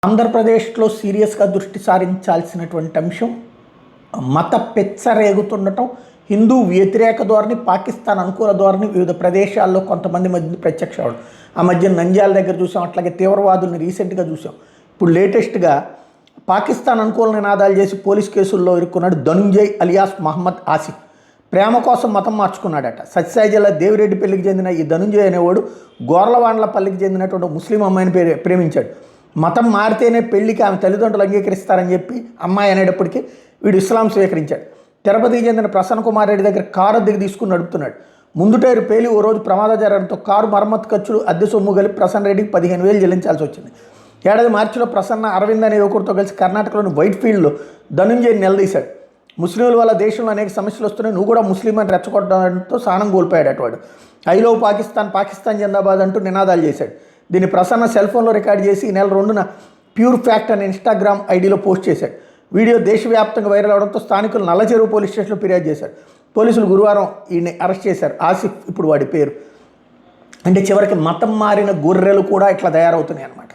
ఆంధ్రప్రదేశ్లో సీరియస్గా దృష్టి సారించాల్సినటువంటి అంశం మత పెచ్చరేగుతుండటం, హిందూ వ్యతిరేక ధోరణి, పాకిస్తాన్ అనుకూల ధోరణి వివిధ ప్రదేశాల్లో కొంతమంది మధ్య ప్రత్యక్ష అవడం. ఆ మధ్య నంద్యాల దగ్గర చూసాం, అట్లాగే తీవ్రవాదుల్ని రీసెంట్గా చూసాం. ఇప్పుడు లేటెస్ట్గా పాకిస్తాన్ అనుకూల నినాదాలు చేసి పోలీస్ కేసుల్లో ఇరుక్కున్నాడు ధనుంజయ్ అలియాస్ మహమ్మద్ ఆసిఫ్. ప్రేమ కోసం మతం మార్చుకున్నాడట. సత్యసాయి జిల్లా దేవిరెడ్డిపల్లికి చెందిన ఈ ధనుంజయ్ అనేవాడు గోర్లవాండ్లపల్లికి చెందినటువంటి ముస్లిం అమ్మాయిని ప్రేమించాడు. మతం మారితేనే పెళ్లికి ఆమె తల్లిదండ్రులు అంగీకరిస్తారని చెప్పి అమ్మాయి అనేటప్పటికీ వీడు ఇస్లాం స్వీకరించాడు. తిరుపతికి చెందిన ప్రసన్న కుమార్ రెడ్డి దగ్గర కారు అద్దెకి తీసుకుని నడుపుతున్నాడు. ముందు టైరు పేలి ఓ రోజు ప్రమాదం జరగడంతో కారు మరమ్మతు ఖర్చులు అద్దె సొమ్ము కలిపి ప్రసన్న రెడ్డికి 15,000 చెల్లించాల్సి వచ్చింది. ఏడాది మార్చిలో ప్రసన్న అరవింద్ అనే యువకుడితో కలిసి కర్ణాటకలోని వైట్ ఫీల్డ్లో ధనుంజయ్ నిలదీశాడు. ముస్లింల వల్ల దేశంలో అనేక సమస్యలు వస్తున్నాయి, నువ్వు కూడా ముస్లిం అని రెచ్చగొట్టడంతో సానం కోల్పోయాడు అటువాడు. ఐ లవ్ పాకిస్తాన్, పాకిస్తాన్ జిందాబాద్ అంటూ నినాదాలు చేశాడు. దీన్ని ప్రసన్న సెల్ ఫోన్లో రికార్డ్ చేసి ఈ నెల 2న ప్యూర్ ఫ్యాక్ట్ అనే ఇన్స్టాగ్రామ్ ఐడిలో పోస్ట్ చేశాడు. వీడియో దేశవ్యాప్తంగా వైరల్ అవడంతో స్థానికులు నల్లచెరువు పోలీస్ స్టేషన్లో ఫిర్యాదు చేశారు. పోలీసులు గురువారం ఈయన్ని అరెస్ట్ చేశారు. ఆసిఫ్ ఇప్పుడు వాడి పేరు. అంటే చివరికి మతం మారిన గొర్రెలు కూడా ఇట్లా తయారవుతున్నాయి అన్నమాట.